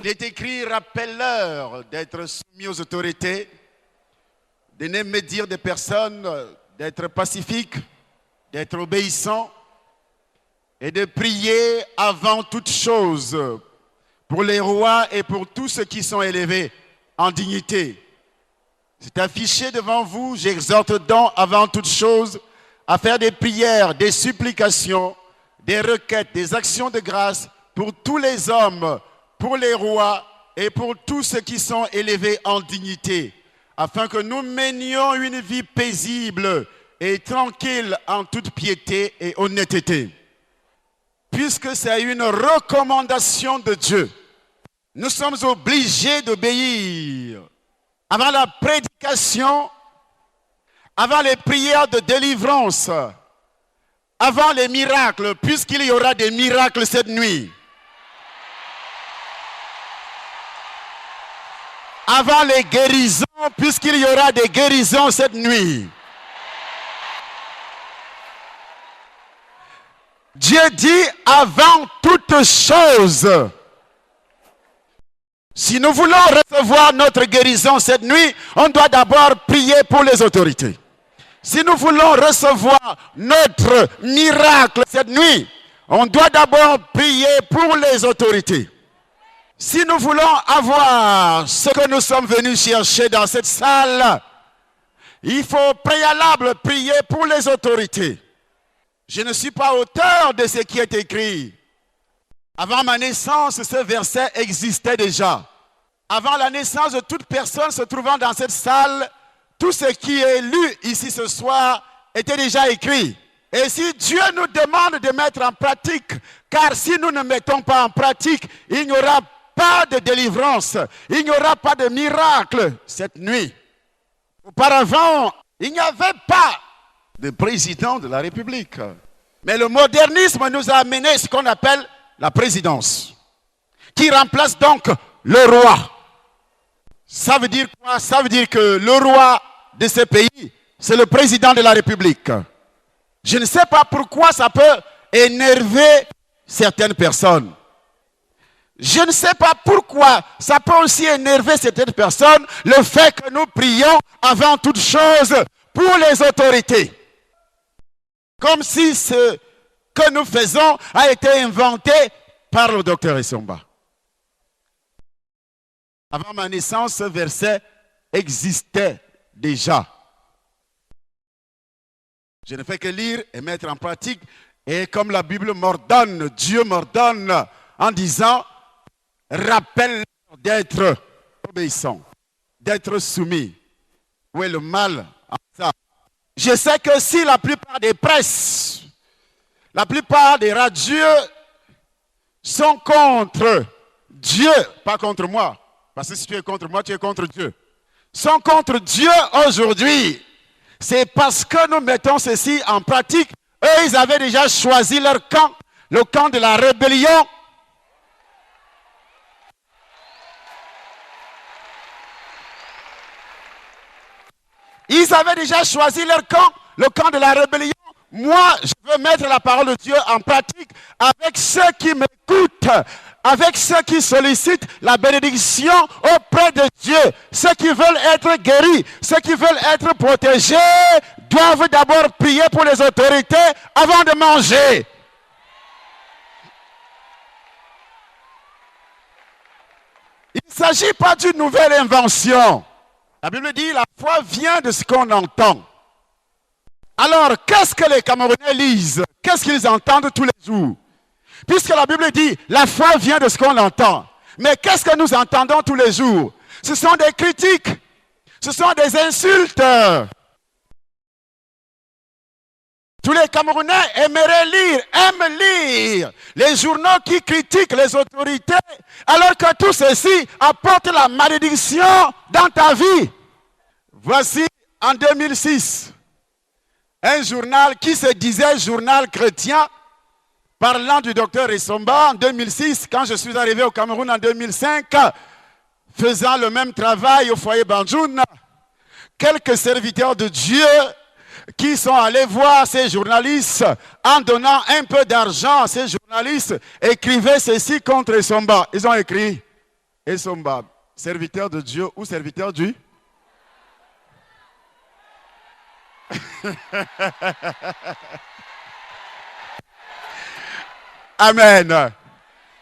Il est écrit, rappelle-leur d'être soumis aux autorités, de ne médire des personnes, d'être pacifiques, d'être obéissants et de prier avant toute chose pour les rois et pour tous ceux qui sont élevés en dignité. C'est affiché devant vous, j'exhorte donc avant toute chose à faire des prières, des supplications, des requêtes, des actions de grâce pour tous les hommes, pour les rois et pour tous ceux qui sont élevés en dignité, afin que nous menions une vie paisible et tranquille en toute piété et honnêteté. Puisque c'est une recommandation de Dieu, nous sommes obligés d'obéir. Avant la prédication, avant les prières de délivrance, avant les miracles, puisqu'il y aura des miracles cette nuit. Avant les guérisons, puisqu'il y aura des guérisons cette nuit. Dieu dit avant toute chose. Si nous voulons recevoir notre guérison cette nuit, on doit d'abord prier pour les autorités. Si nous voulons recevoir notre miracle cette nuit, on doit d'abord prier pour les autorités. Si nous voulons avoir ce que nous sommes venus chercher dans cette salle, il faut préalable prier pour les autorités. Je ne suis pas auteur de ce qui est écrit. Avant ma naissance, ce verset existait déjà. Avant la naissance de toute personne se trouvant dans cette salle, tout ce qui est lu ici ce soir était déjà écrit. Et si Dieu nous demande de mettre en pratique, car si nous ne mettons pas en pratique, il n'y aura pas de délivrance, il n'y aura pas de miracle cette nuit. Auparavant, il n'y avait pas de président de la République. Mais le modernisme nous a amené ce qu'on appelle la présidence, qui remplace donc le roi. Ça veut dire quoi? Ça veut dire que le roi de ce pays, c'est le président de la République. Je ne sais pas pourquoi ça peut énerver certaines personnes. Je ne sais pas pourquoi ça peut aussi énerver certaines personnes, le fait que nous prions avant toute chose pour les autorités. Comme si ce que nous faisons a été inventé par le docteur Essomba. Avant ma naissance, ce verset existait déjà. Je ne fais que lire et mettre en pratique. Et comme la Bible m'ordonne, Dieu m'ordonne en disant, rappelle d'être obéissant, d'être soumis. Où est le mal en ça? Je sais que si la plupart des presses, la plupart des radieux sont contre Dieu, pas contre moi, parce que si tu es contre moi, tu es contre Dieu, sont contre Dieu aujourd'hui, c'est parce que nous mettons ceci en pratique. Eux, ils avaient déjà choisi leur camp, le camp de la rébellion. Ils avaient déjà choisi leur camp, le camp de la rébellion. Moi, je veux mettre la parole de Dieu en pratique avec ceux qui m'écoutent, avec ceux qui sollicitent la bénédiction auprès de Dieu. Ceux qui veulent être guéris, ceux qui veulent être protégés, doivent d'abord prier pour les autorités avant de manger. Il ne s'agit pas d'une nouvelle invention. La Bible dit la foi vient de ce qu'on entend. Alors, qu'est-ce que les Camerounais lisent? Qu'est-ce qu'ils entendent tous les jours? Puisque la Bible dit la foi vient de ce qu'on entend. Mais qu'est-ce que nous entendons tous les jours? Ce sont des critiques. Ce sont des insultes. Tous les Camerounais aiment lire les journaux qui critiquent les autorités, alors que tout ceci apporte la malédiction dans ta vie. Voici en 2006, un journal qui se disait journal chrétien, parlant du docteur Essomba en 2006, quand je suis arrivé au Cameroun en 2005, faisant le même travail au foyer Banjoun, quelques serviteurs de Dieu qui sont allés voir ces journalistes en donnant un peu d'argent à ces journalistes, écrivaient ceci contre Essomba. Ils ont écrit Esomba, serviteur de Dieu ou serviteur du... Amen.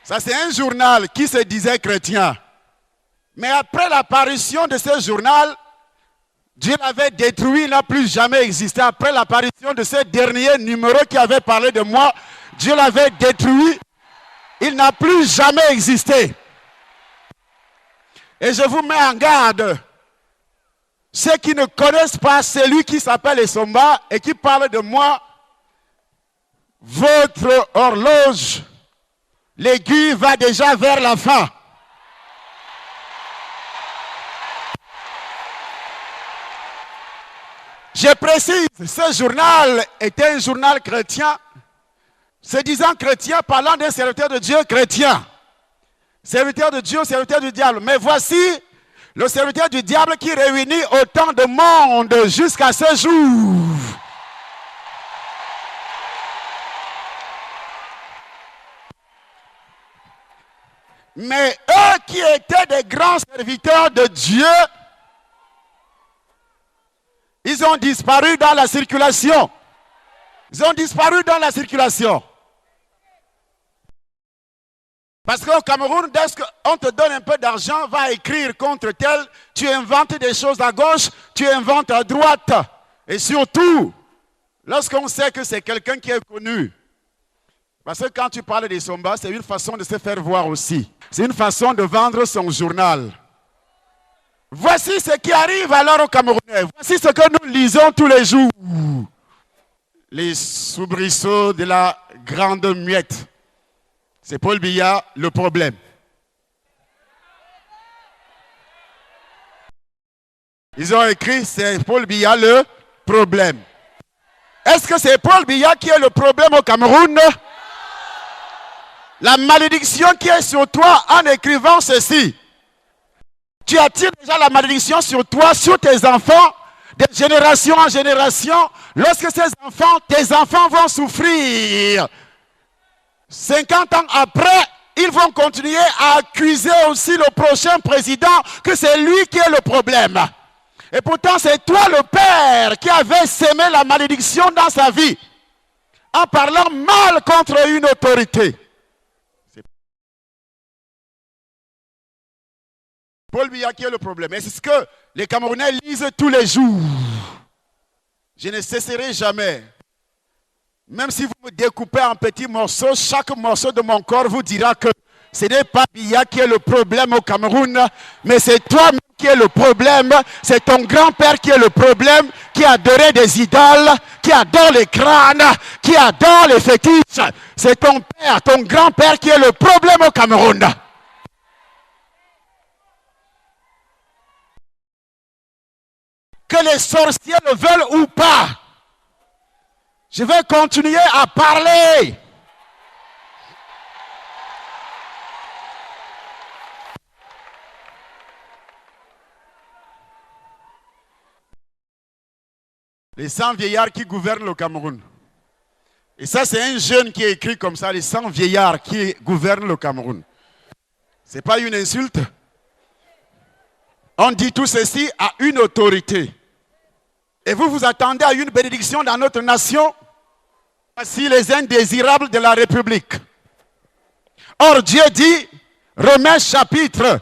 Ça, c'est un journal qui se disait chrétien. Mais après l'apparition de ce journal, Dieu l'avait détruit, il n'a plus jamais existé. Après l'apparition de ce dernier numéro qui avait parlé de moi, Dieu l'avait détruit, il n'a plus jamais existé. Et je vous mets en garde. Ceux qui ne connaissent pas celui qui s'appelle Esomba et qui parle de moi, votre horloge, l'aiguille va déjà vers la fin. Je précise, ce journal était un journal chrétien, se disant chrétien, parlant d'un serviteur de Dieu chrétien. Serviteur de Dieu, serviteur du diable. Mais voici le serviteur du diable qui réunit autant de monde jusqu'à ce jour. Mais eux qui étaient des grands serviteurs de Dieu, ils ont disparu dans la circulation. Ils ont disparu dans la circulation. Parce qu'au Cameroun, dès qu'on te donne un peu d'argent, va écrire contre tel, tu inventes des choses à gauche, tu inventes à droite. Et surtout, lorsqu'on sait que c'est quelqu'un qui est connu. Parce que quand tu parles des Somba, c'est une façon de se faire voir aussi. C'est une façon de vendre son journal. Voici ce qui arrive alors aux Camerounais. Voici ce que nous lisons tous les jours. Les soubresauts de la grande muette. C'est Paul Biya le problème. Ils ont écrit, c'est Paul Biya le problème. Est-ce que c'est Paul Biya qui est le problème au Cameroun? La malédiction qui est sur toi en écrivant ceci. Tu attires déjà la malédiction sur toi, sur tes enfants, de génération en génération. Lorsque tes enfants vont souffrir, 50 ans après, ils vont continuer à accuser aussi le prochain président que c'est lui qui est le problème. Et pourtant, c'est toi le père qui avait sémé la malédiction dans sa vie en parlant mal contre une autorité. Paul Biya qui est le problème. Et c'est ce que les Camerounais lisent tous les jours. Je ne cesserai jamais. Même si vous me découpez en petits morceaux, chaque morceau de mon corps vous dira que ce n'est pas Biya qui est le problème au Cameroun, mais c'est toi-même qui est le problème. C'est ton grand-père qui est le problème, qui adorait des idoles, qui adore les crânes, qui adore les fétiches. C'est ton père, ton grand-père qui est le problème au Cameroun. Que les sorciers le veulent ou pas, je vais continuer à parler. Les 100 vieillards qui gouvernent le Cameroun. Et ça, c'est un jeune qui a écrit comme ça, les 100 vieillards qui gouvernent le Cameroun. Ce n'est pas une insulte. On dit tout ceci à une autorité. Et vous vous attendez à une bénédiction dans notre nation? Voici les indésirables de la République. Or Dieu dit, Romains chapitre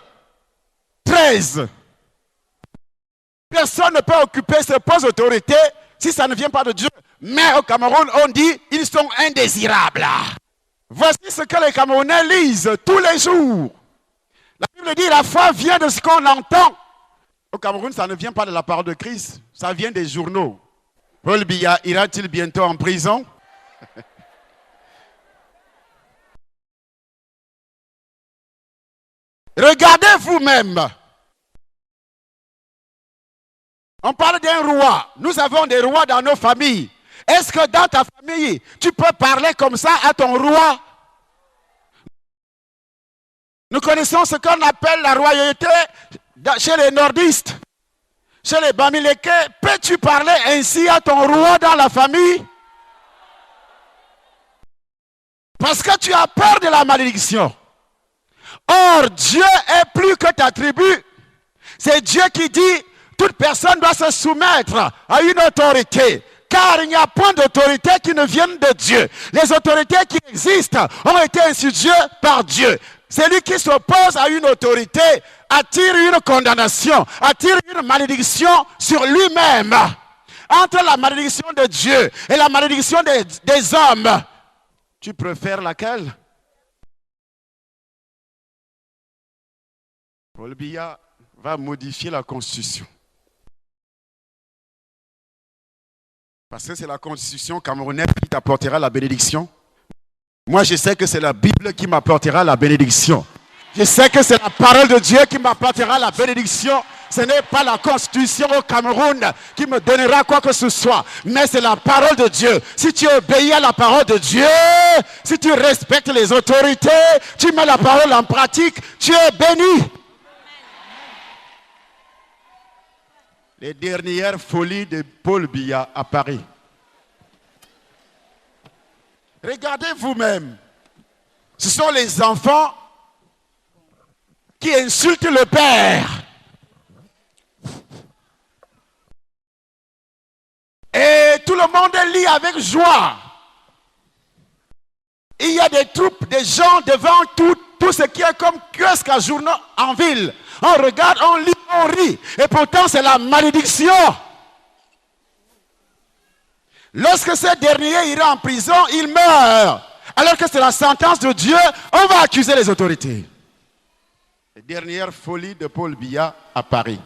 13. Personne ne peut occuper ce poste d'autorité si ça ne vient pas de Dieu. Mais au Cameroun, on dit, ils sont indésirables. Voici ce que les Camerounais lisent tous les jours. La Bible dit, la foi vient de ce qu'on entend. Au Cameroun, ça ne vient pas de la parole de Christ, ça vient des journaux. Paul Biya ira-t-il bientôt en prison? Regardez vous-même. On parle d'un roi. Nous avons des rois dans nos familles. Est-ce que dans ta famille, tu peux parler comme ça à ton roi? Nous connaissons ce qu'on appelle la royauté chez les nordistes, chez les Bamileke. Peux-tu parler ainsi à ton roi dans la famille? Parce que tu as peur de la malédiction. Or, Dieu est plus que ta tribu. C'est Dieu qui dit, toute personne doit se soumettre à une autorité. Car il n'y a point d'autorité qui ne vienne de Dieu. Les autorités qui existent ont été instituées par Dieu. Celui qui s'oppose à une autorité attire une condamnation, attire une malédiction sur lui-même. Entre la malédiction de Dieu et la malédiction des hommes, tu préfères laquelle? Paul Biya va modifier la Constitution. Parce que c'est la Constitution camerounaise qui t'apportera la bénédiction. Moi, je sais que c'est la Bible qui m'apportera la bénédiction. Je sais que c'est la parole de Dieu qui m'apportera la bénédiction. Ce n'est pas la Constitution au Cameroun qui me donnera quoi que ce soit. Mais c'est la parole de Dieu. Si tu obéis à la parole de Dieu, si tu respectes les autorités, tu mets la parole en pratique, tu es béni. Les dernières folies de Paul Biya à Paris. Regardez vous-même. Ce sont les enfants qui insultent le père. Et tout le monde lit avec joie. Il y a des troupes, des gens devant tout ce qui est comme kiosque à journaux en ville. On regarde, on lit, on rit. Et pourtant, c'est la malédiction. Lorsque ce dernier ira en prison, il meurt. Alors que c'est la sentence de Dieu, on va accuser les autorités. Les dernières folies de Paul Biya à Paris.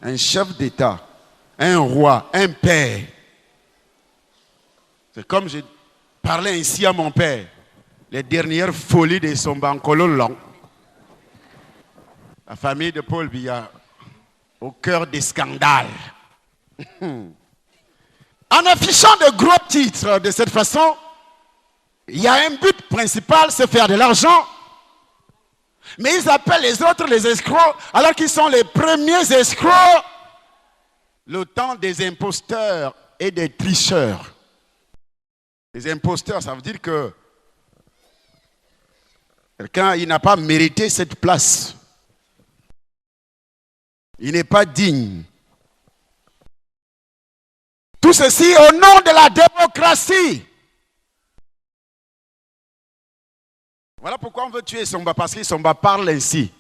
Un chef d'État, un roi, un père. C'est comme je parlais ici à mon père. Les dernières folies de son bankolo long. La famille de Paul Biya, au cœur des scandales. En affichant de gros titres de cette façon, il y a un but principal, c'est faire de l'argent. Mais ils appellent les autres les escrocs, alors qu'ils sont les premiers escrocs. Le temps des imposteurs et des tricheurs. Les imposteurs, ça veut dire que quelqu'un, il n'a pas mérité cette place. Il n'est pas digne. Tout ceci au nom de la démocratie. Voilà pourquoi on veut tuer Somba, parce que Somba parle ainsi.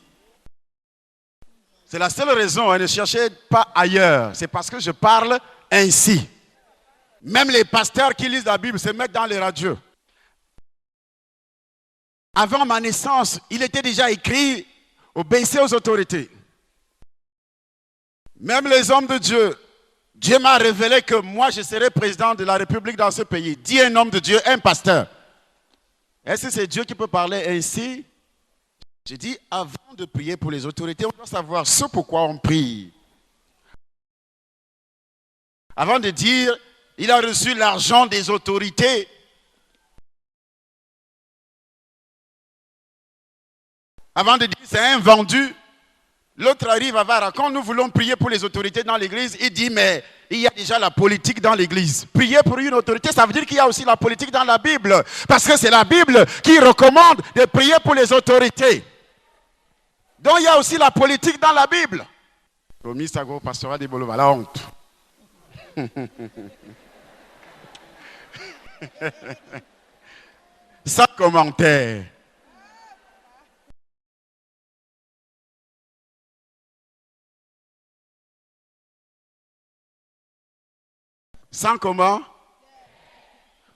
C'est la seule raison, ne cherchez pas ailleurs. C'est parce que je parle ainsi. Même les pasteurs qui lisent la Bible se mettent dans les radios. Avant ma naissance, il était déjà écrit, obéissez aux autorités. Même les hommes de Dieu, Dieu m'a révélé que moi je serai président de la République dans ce pays. Dis un homme de Dieu, un pasteur. Est-ce que c'est Dieu qui peut parler ainsi? Je dis, avant de prier pour les autorités, on doit savoir ce pourquoi on prie. Avant de dire, il a reçu l'argent des autorités. Avant de dire, c'est un vendu. L'autre arrive à Vara. Quand nous voulons prier pour les autorités dans l'église, il dit, mais il y a déjà la politique dans l'église. Prier pour une autorité, ça veut dire qu'il y a aussi la politique dans la Bible. Parce que c'est la Bible qui recommande de prier pour les autorités. Donc il y a aussi la politique dans la Bible. Romy Sago, pastorat de Bolova, la honte. Sans commentaire. Sans comment?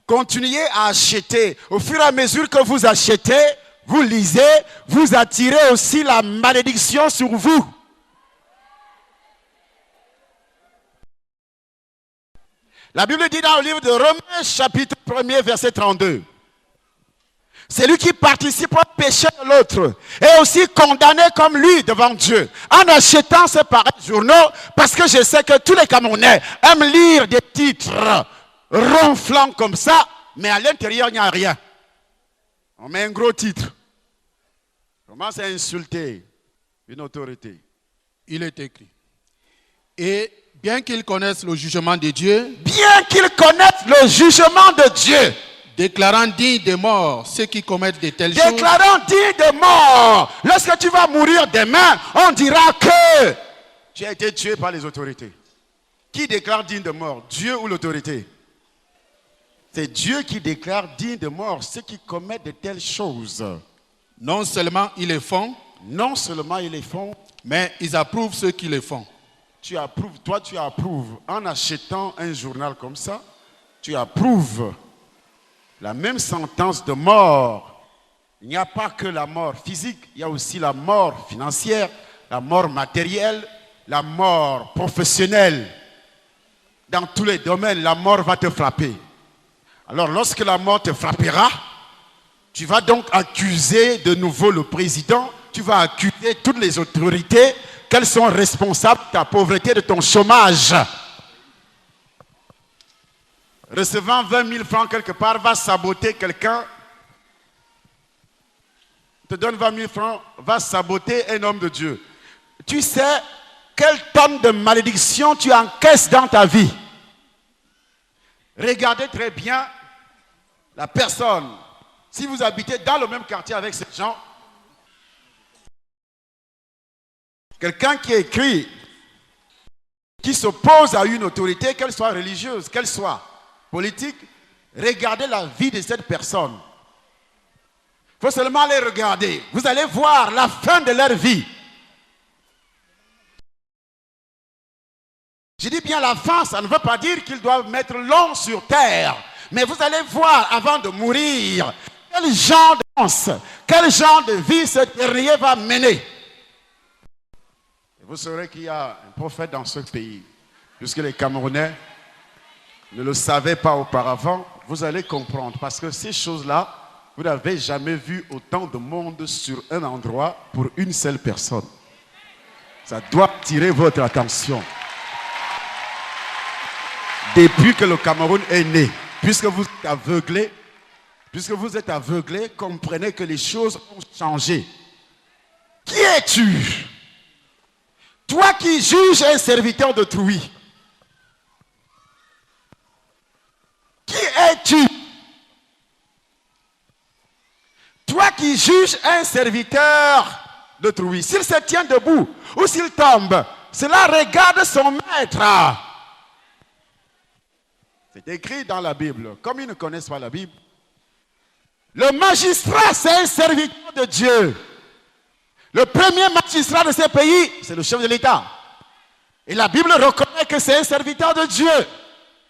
Continuez à acheter. Au fur et à mesure que vous achetez, vous lisez, vous attirez aussi la malédiction sur vous. La Bible dit dans le livre de Romains, chapitre 1er, verset 32. Celui qui participe au péché de l'autre est aussi condamné comme lui devant Dieu. En achetant ces pareils journaux, parce que je sais que tous les Camerounais aiment lire des titres ronflants comme ça, mais à l'intérieur, il n'y a rien. On met un gros titre. On commence à insulter une autorité. Il est écrit. Et bien qu'ils connaissent le jugement de Dieu, bien qu'ils connaissent le jugement de Dieu, déclarant dignes de mort ceux qui commettent de telles choses. Déclarant digne de mort. Lorsque tu vas mourir demain, on dira que tu as été tué par les autorités. Qui déclare digne de mort? Dieu ou l'autorité? C'est Dieu qui déclare digne de mort ceux qui commettent de telles choses. Non seulement ils les font, Non seulement ils les font, mais ils approuvent ceux qui les font. tu approuves, toi tu approuves en achetant un journal comme ça, tu approuves la même sentence de mort. Il n'y a pas que la mort physique, il y a aussi la mort financière, la mort matérielle, la mort professionnelle. Dans tous les domaines, la mort va te frapper. Alors lorsque la mort te frappera, tu vas donc accuser de nouveau le président, tu vas accuser toutes les autorités qu'elles sont responsables de ta pauvreté, de ton chômage. Recevant 20 000 francs quelque part, va saboter quelqu'un, te donne 20 000 francs, va saboter un homme de Dieu. Tu sais quelle tonne de malédiction tu encaisses dans ta vie. Regardez très bien la personne. Si vous habitez dans le même quartier avec ces gens, quelqu'un qui écrit, qui s'oppose à une autorité, qu'elle soit religieuse, qu'elle soit politique, regardez la vie de cette personne. Il faut seulement les regarder. Vous allez voir la fin de leur vie. Je dis bien la fin, ça ne veut pas dire qu'ils doivent mettre long sur terre. Mais vous allez voir avant de mourir quel genre de danse, quel genre de vie ce dernier va mener. Et vous saurez qu'il y a un prophète dans ce pays. Puisque les Camerounais ne le savaient pas auparavant, vous allez comprendre. Parce que ces choses-là, vous n'avez jamais vu autant de monde sur un endroit pour une seule personne. Ça doit attirer votre attention. Depuis que le Cameroun est né, puisque vous êtes aveuglé, comprenez que les choses ont changé. Qui es-tu? Toi qui juges un serviteur d'autrui. Qui es-tu? Toi qui juges un serviteur d'autrui. S'il se tient debout ou s'il tombe, cela regarde son maître. C'est écrit dans la Bible. Comme ils ne connaissent pas la Bible, le magistrat, c'est un serviteur de Dieu. Le premier magistrat de ce pays, c'est le chef de l'État. Et la Bible reconnaît que c'est un serviteur de Dieu.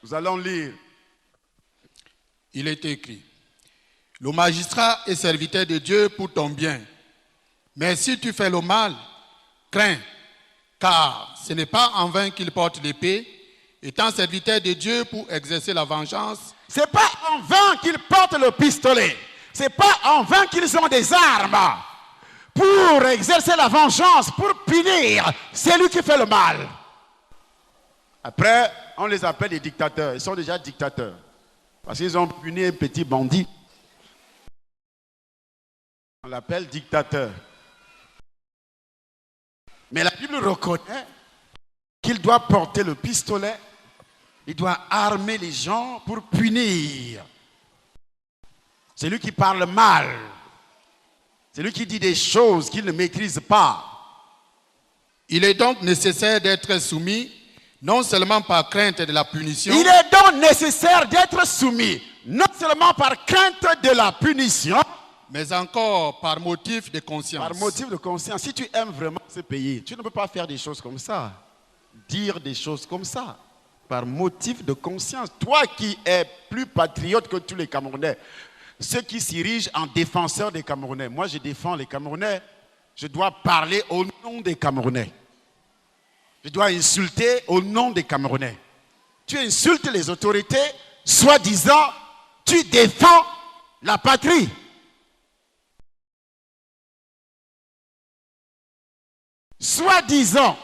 Nous allons lire. Il est écrit: le magistrat est serviteur de Dieu pour ton bien. Mais si tu fais le mal, crains, car ce n'est pas en vain qu'il porte l'épée, étant serviteur de Dieu pour exercer la vengeance. Ce n'est pas en vain qu'ils portent le pistolet. Ce n'est pas en vain qu'ils ont des armes pour exercer la vengeance, pour punir celui qui fait le mal. Après, on les appelle des dictateurs. Ils sont déjà dictateurs. Parce qu'ils ont puni un petit bandit. On l'appelle dictateur. Mais la Bible reconnaît qu'il doit porter le pistolet. Il doit armer les gens pour punir. C'est lui qui parle mal. C'est lui qui dit des choses qu'il ne maîtrise pas. Il est donc nécessaire d'être soumis, non seulement par crainte de la punition. Il est donc nécessaire d'être soumis, non seulement par crainte de la punition, mais encore par motif de conscience. Par motif de conscience. Si tu aimes vraiment ce pays, tu ne peux pas faire des choses comme ça. Dire des choses comme ça. Par motif de conscience. Toi qui es plus patriote que tous les Camerounais, ceux qui s'érigent en défenseurs des Camerounais. Moi, je défends les Camerounais. Je dois parler au nom des Camerounais. Je dois insulter au nom des Camerounais. Tu insultes les autorités, soi-disant, tu défends la patrie. Soi-disant.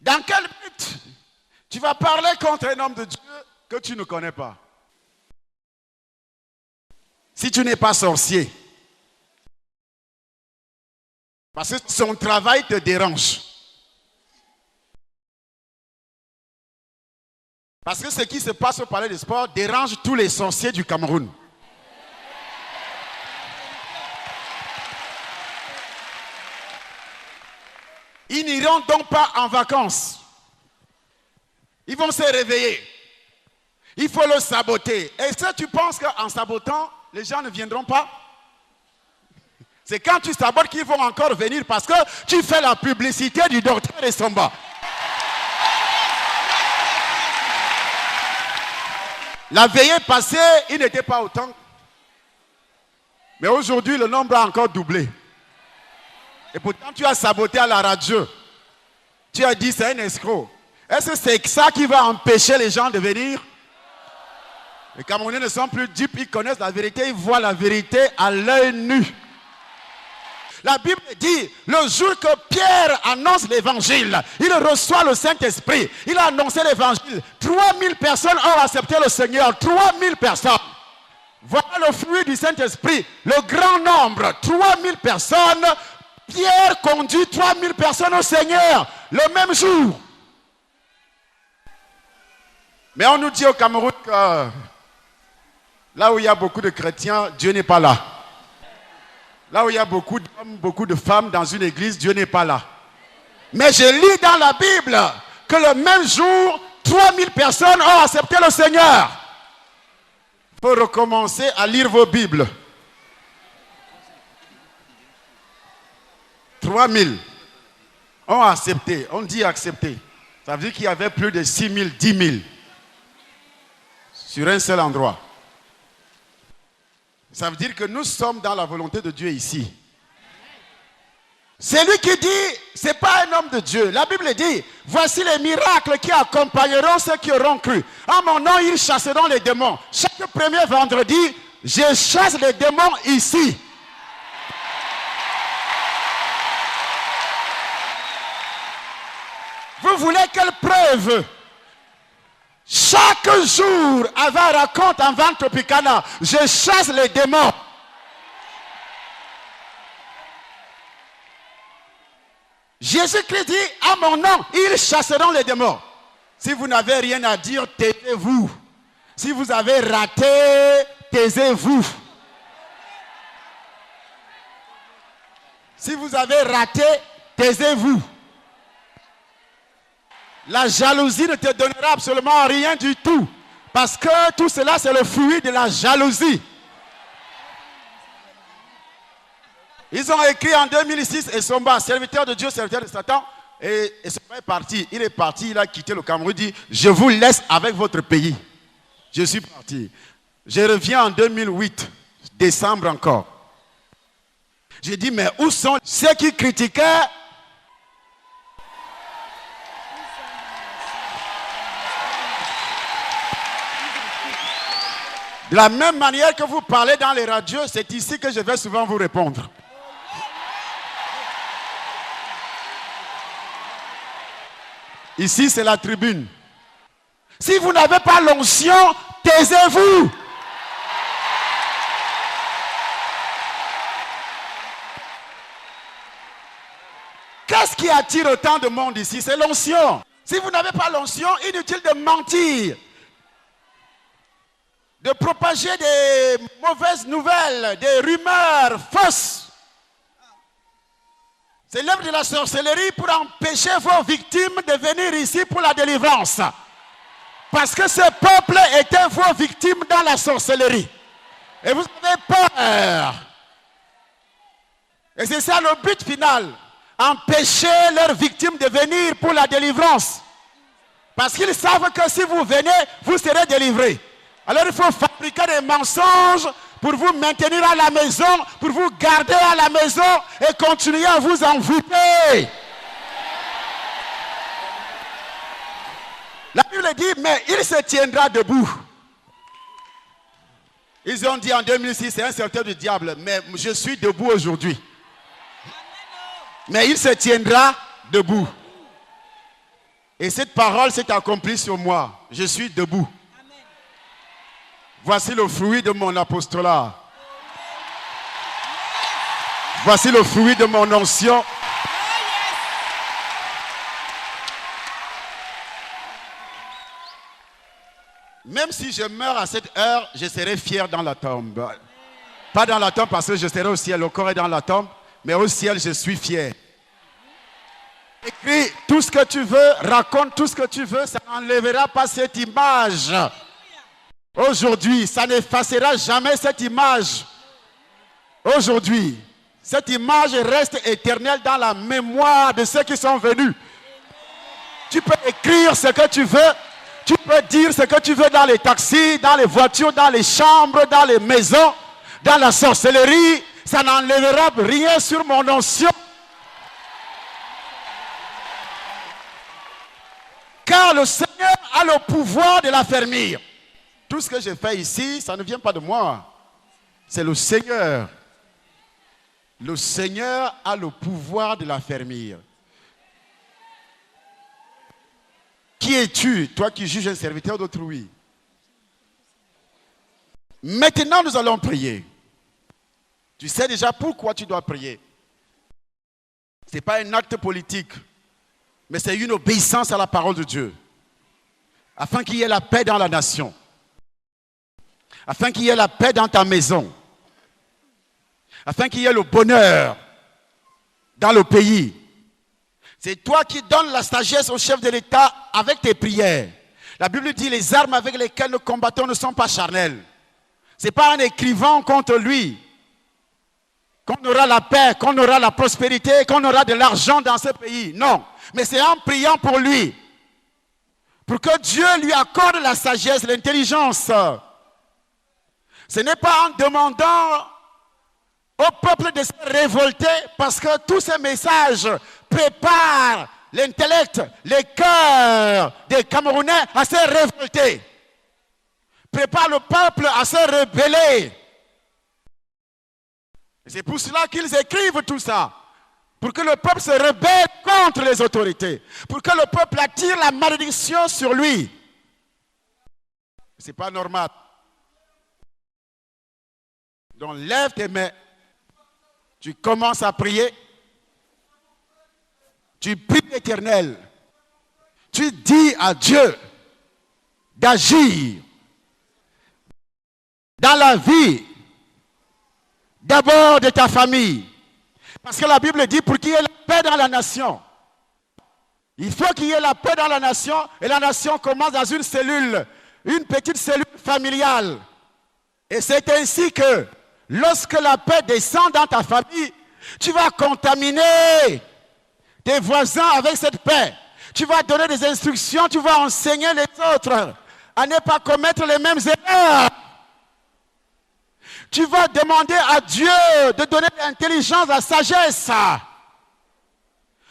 Dans quel but tu vas parler contre un homme de Dieu que tu ne connais pas? Si tu n'es pas sorcier. Parce que son travail te dérange. Parce que ce qui se passe au palais des sports dérange tous les sorciers du Cameroun. Ils n'iront donc pas en vacances. Ils vont se réveiller. Il faut le saboter. Et ça, tu penses qu'en sabotant, les gens ne viendront pas? C'est quand tu sabotes qu'ils vont encore venir parce que tu fais la publicité du docteur Essomba. La veillée passée, il n'était pas autant. Mais aujourd'hui, le nombre a encore doublé. Et pourtant, tu as saboté à la radio. Tu as dit c'est un escroc. Est-ce que c'est ça qui va empêcher les gens de venir? Les Camerounais ne sont plus dupes, ils connaissent la vérité, ils voient la vérité à l'œil nu. La Bible dit, le jour que Pierre annonce l'évangile, il reçoit le Saint-Esprit. Il a annoncé l'évangile. 3000 personnes ont accepté le Seigneur. 3000 personnes. Voilà le fruit du Saint-Esprit. Le grand nombre, 3000 personnes. Pierre conduit 3000 personnes au Seigneur le même jour. Mais on nous dit au Cameroun que là où il y a beaucoup de chrétiens, Dieu n'est pas là. Là où il y a beaucoup d'hommes, beaucoup de femmes dans une église, Dieu n'est pas là. Mais je lis dans la Bible que le même jour, 3000 personnes ont accepté le Seigneur. Il faut recommencer à lire vos Bibles. 3000 ont accepté. On dit accepté. Ça veut dire qu'il y avait plus de 6000, 10 000 sur un seul endroit. Ça veut dire que nous sommes dans la volonté de Dieu ici. C'est lui qui dit, ce n'est pas un homme de Dieu. La Bible dit, voici les miracles qui accompagneront ceux qui auront cru. En mon nom, ils chasseront les démons. Chaque premier vendredi, je chasse les démons ici. Vous voulez quelle preuve? Chaque jour, avant raconte en vente Tropicana, je chasse les démons. Jésus-Christ dit, à mon nom, ils chasseront les démons. Si vous n'avez rien à dire, taisez-vous. Si vous avez raté, taisez-vous. Si vous avez raté, taisez-vous. La jalousie ne te donnera absolument rien du tout. Parce que tout cela, c'est le fruit de la jalousie. Ils ont écrit en 2006, Essomba, serviteur de Dieu, serviteur de Satan. Et Essomba est parti. Il est parti, il a quitté le Cameroun. Il dit, je vous laisse avec votre pays. Je suis parti. Je reviens en 2008, décembre encore. J'ai dit, mais où sont ceux qui critiquaient ? De la même manière que vous parlez dans les radios, c'est ici que je vais souvent vous répondre. Ici, c'est la tribune. Si vous n'avez pas l'onction, taisez-vous. Qu'est-ce qui attire autant de monde ici? C'est l'onction. Si vous n'avez pas l'onction, inutile de mentir, de propager des mauvaises nouvelles, des rumeurs fausses. C'est l'œuvre de la sorcellerie pour empêcher vos victimes de venir ici pour la délivrance. Parce que ce peuple était vos victimes dans la sorcellerie. Et vous avez peur. Et c'est ça le but final. Empêcher leurs victimes de venir pour la délivrance. Parce qu'ils savent que si vous venez, vous serez délivrés. Alors il faut fabriquer des mensonges pour vous maintenir à la maison, pour vous garder à la maison et continuer à vous envoûter. La Bible dit, mais il se tiendra debout. Ils ont dit en 2006, c'est un serviteur du diable, mais je suis debout aujourd'hui. Mais il se tiendra debout. Et cette parole s'est accomplie sur moi. Je suis debout. Voici le fruit de mon apostolat. Voici le fruit de mon onction. Même si je meurs à cette heure, je serai fier dans la tombe. Pas dans la tombe parce que je serai au ciel, le corps est dans la tombe, mais au ciel, je suis fier. Écris tout ce que tu veux, raconte tout ce que tu veux, ça n'enlèvera pas cette image. Aujourd'hui, ça n'effacera jamais cette image. Aujourd'hui, cette image reste éternelle dans la mémoire de ceux qui sont venus. Tu peux écrire ce que tu veux, tu peux dire ce que tu veux dans les taxis, dans les voitures, dans les chambres, dans les maisons, dans la sorcellerie. Ça n'enlèvera rien sur mon onction. Car le Seigneur a le pouvoir de l'affermir. Tout ce que j'ai fait ici, ça ne vient pas de moi. C'est le Seigneur. Le Seigneur a le pouvoir de l'affermir. Qui es-tu, toi qui juges un serviteur d'autrui? Maintenant, nous allons prier. Tu sais déjà pourquoi tu dois prier. Ce n'est pas un acte politique, mais c'est une obéissance à la parole de Dieu. Afin qu'il y ait la paix dans la nation. Afin qu'il y ait la paix dans ta maison. Afin qu'il y ait le bonheur dans le pays. C'est toi qui donnes la sagesse au chef de l'État avec tes prières. La Bible dit les armes avec lesquelles nous combattons ne sont pas charnelles. Ce n'est pas en écrivant contre lui qu'on aura la paix, qu'on aura la prospérité, qu'on aura de l'argent dans ce pays. Non, mais c'est en priant pour lui. Pour que Dieu lui accorde la sagesse, l'intelligence. Ce n'est pas en demandant au peuple de se révolter parce que tous ces messages préparent l'intellect, les cœurs des Camerounais à se révolter. Préparent le peuple à se rebeller. Et c'est pour cela qu'ils écrivent tout ça. Pour que le peuple se rebelle contre les autorités. Pour que le peuple attire la malédiction sur lui. Ce n'est pas normal. Donc lève tes mains. Tu commences à prier. Tu pries l'Éternel. Tu dis à Dieu d'agir dans la vie d'abord de ta famille. Parce que la Bible dit pour qu'il y ait la paix dans la nation. Il faut qu'il y ait la paix dans la nation et la nation commence dans une cellule, une petite cellule familiale. Et c'est ainsi que lorsque la paix descend dans ta famille, tu vas contaminer tes voisins avec cette paix. Tu vas donner des instructions, tu vas enseigner les autres à ne pas commettre les mêmes erreurs. Tu vas demander à Dieu de donner l'intelligence, la sagesse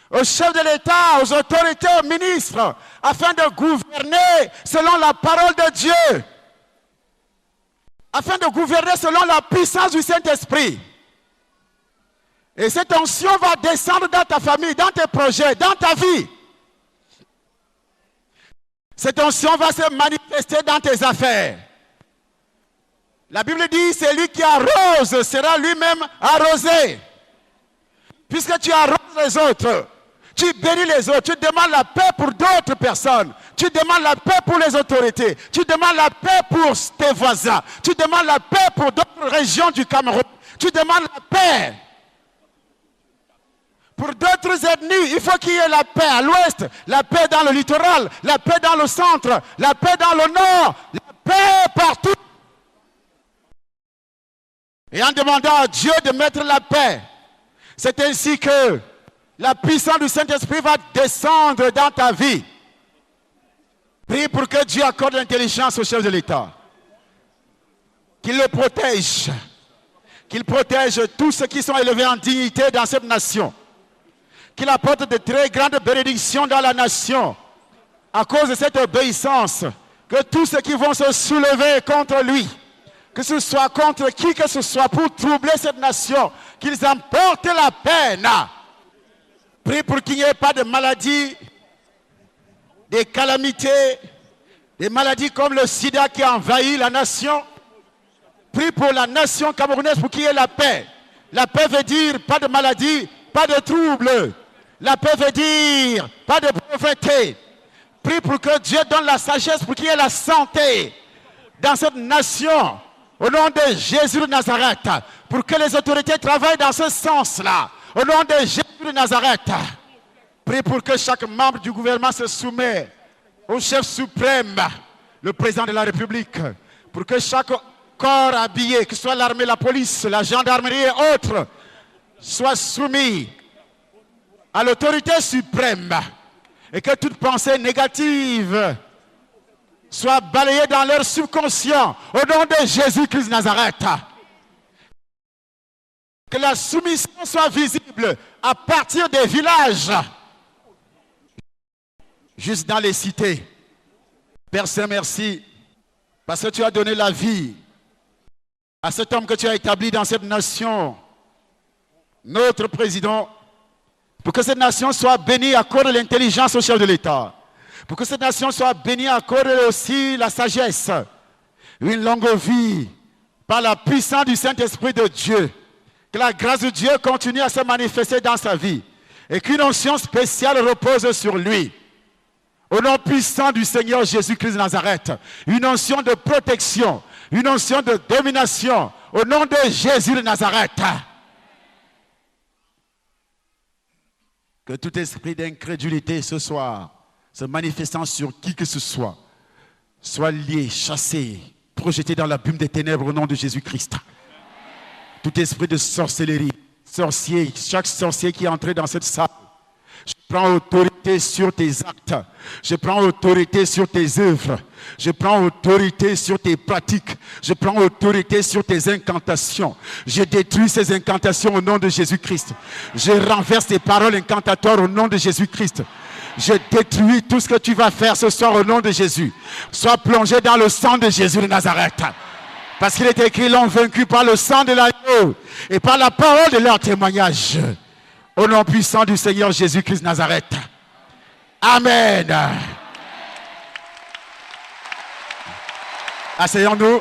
aux chefs de l'État, aux autorités, aux ministres, afin de gouverner selon la parole de Dieu. Afin de gouverner selon la puissance du Saint-Esprit. Et cette onction va descendre dans ta famille, dans tes projets, dans ta vie. Cette onction va se manifester dans tes affaires. La Bible dit, c'est lui qui arrose sera lui-même arrosé. Puisque tu arroses les autres, tu bénis les autres, tu demandes la paix pour d'autres personnes. Tu demandes la paix pour les autorités. Tu demandes la paix pour tes voisins. Tu demandes la paix pour d'autres régions du Cameroun. Tu demandes la paix pour d'autres ethnies. Il faut qu'il y ait la paix à l'ouest, la paix dans le littoral, la paix dans le centre, la paix dans le nord, la paix partout. Et en demandant à Dieu de mettre la paix, c'est ainsi que la puissance du Saint-Esprit va descendre dans ta vie. Prie pour que Dieu accorde l'intelligence au chef de l'État. Qu'il le protège. Qu'il protège tous ceux qui sont élevés en dignité dans cette nation. Qu'il apporte de très grandes bénédictions dans la nation. À cause de cette obéissance, que tous ceux qui vont se soulever contre lui, que ce soit contre qui que ce soit pour troubler cette nation, qu'ils emportent la peine. Prie pour qu'il n'y ait pas de maladies, des calamités, des maladies comme le sida qui a envahi la nation. Prie pour la nation camerounaise pour qu'il y ait la paix. La paix veut dire pas de maladie, pas de troubles. La paix veut dire pas de pauvreté. Prie pour que Dieu donne la sagesse pour qu'il y ait la santé. dans cette nation, au nom de Jésus de Nazareth, pour que les autorités travaillent dans ce sens-là. Au nom de Jésus de Nazareth, prie pour que chaque membre du gouvernement se soumette au chef suprême, le président de la République, pour que chaque corps habillé, que ce soit l'armée, la police, la gendarmerie et autres, soit soumis à l'autorité suprême et que toute pensée négative soit balayée dans leur subconscient au nom de Jésus-Christ de Nazareth. Que la soumission soit visible à partir des villages, juste dans les cités. Père Saint, merci, parce que tu as donné la vie à cet homme que tu as établi dans cette nation, notre président, pour que cette nation soit bénie, accorde l'intelligence au chef de l'État. Pour que cette nation soit bénie, accorde aussi la sagesse, une longue vie, par la puissance du Saint-Esprit de Dieu. Que la grâce de Dieu continue à se manifester dans sa vie et qu'une onction spéciale repose sur lui. Au nom puissant du Seigneur Jésus-Christ de Nazareth, une onction de protection, une onction de domination, au nom de Jésus de Nazareth. Que tout esprit d'incrédulité ce soir, se manifestant sur qui que ce soit lié, chassé, projeté dans l'abîme des ténèbres au nom de Jésus-Christ. Tout esprit de sorcellerie, sorcier, chaque sorcier qui est entré dans cette salle, je prends autorité sur tes actes, je prends autorité sur tes œuvres, je prends autorité sur tes pratiques, je prends autorité sur tes incantations. Je détruis ces incantations au nom de Jésus-Christ. Je renverse tes paroles incantatoires au nom de Jésus-Christ. Je détruis tout ce que tu vas faire ce soir au nom de Jésus. Sois plongé dans le sang de Jésus de Nazareth. Parce qu'il est écrit, l'ont vaincu par le sang de l'agneau et par la parole de leur témoignage. Au nom puissant du Seigneur Jésus-Christ de Nazareth. Amen. Asseyons-nous.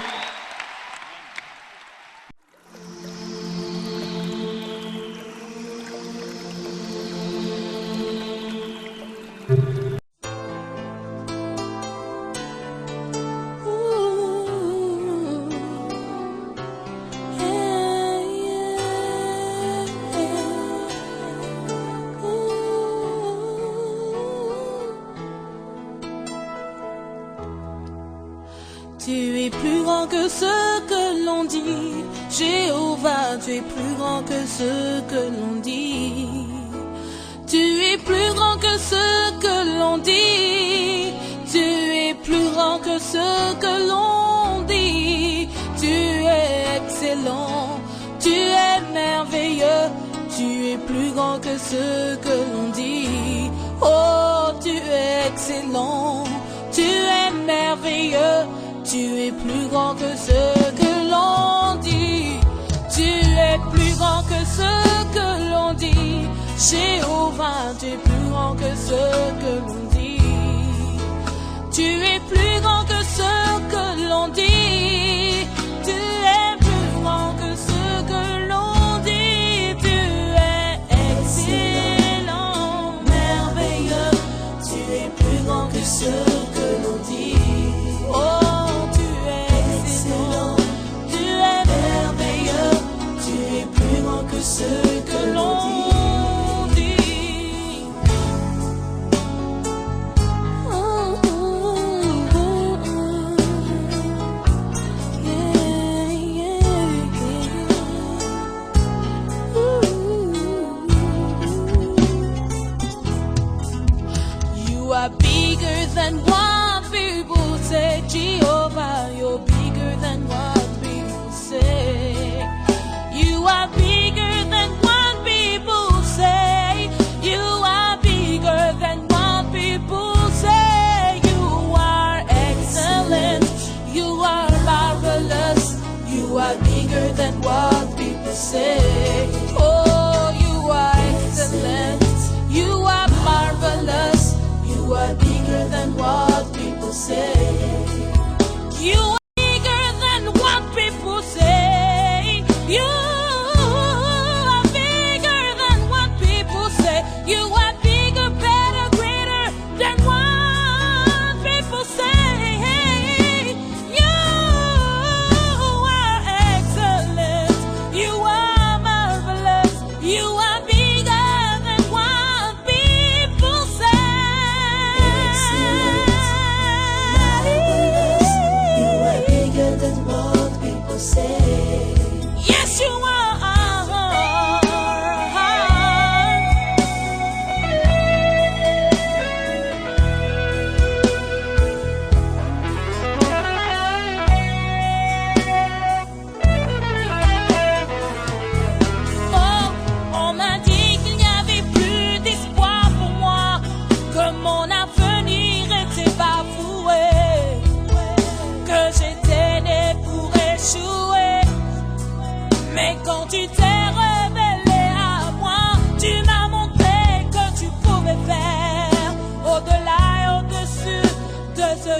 Tu es plus grand que ce que l'on dit, Jéhovah, tu es plus grand que ce que l'on dit. Tu es plus grand que ce que l'on dit, tu es plus grand que ce que l'on dit. Tu es excellent, tu es merveilleux, tu es plus grand que ce que l'on dit. Oh, tu es excellent, tu es merveilleux, tu es plus grand que ce que l'on dit. Tu es plus grand que ce que l'on dit. Jéhovah, tu es plus grand que ce que l'on dit. Tu es plus grand que ce que l'on dit. Tu es plus grand que ce que l'on dit. Tu es excellent, merveilleux. Tu es plus grand que ce que l'on dit. Oh, ce que l'on dit. Oh, oh, oh, oh. Yeah, yeah, yeah. You are bigger than what people say, Jehovah. You're bigger than what people say. You are bigger than what people say. You are bigger than what people say. You are excellent. You are marvelous. You are bigger than what people say. Oh, you are excellent. You are marvelous. You are bigger than what people say. You are bigger than what people say. You You are bigger, better, greater than what people say. You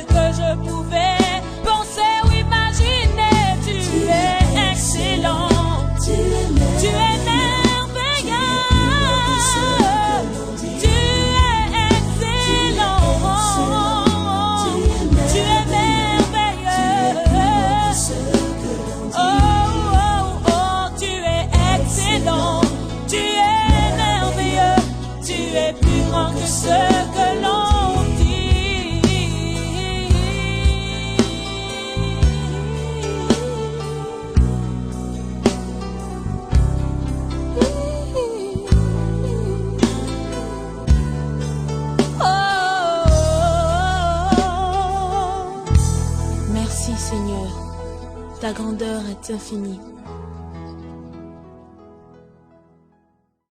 que je pouvais penser ou imaginer. Tu es excellent, tu es merveilleux, tu es excellent, tu es merveilleux. Oh, oh, oh, tu es excellent, tu es merveilleux, tu es plus grand que ce que l'on dit. Oh, merci Seigneur, ta grandeur est infinie.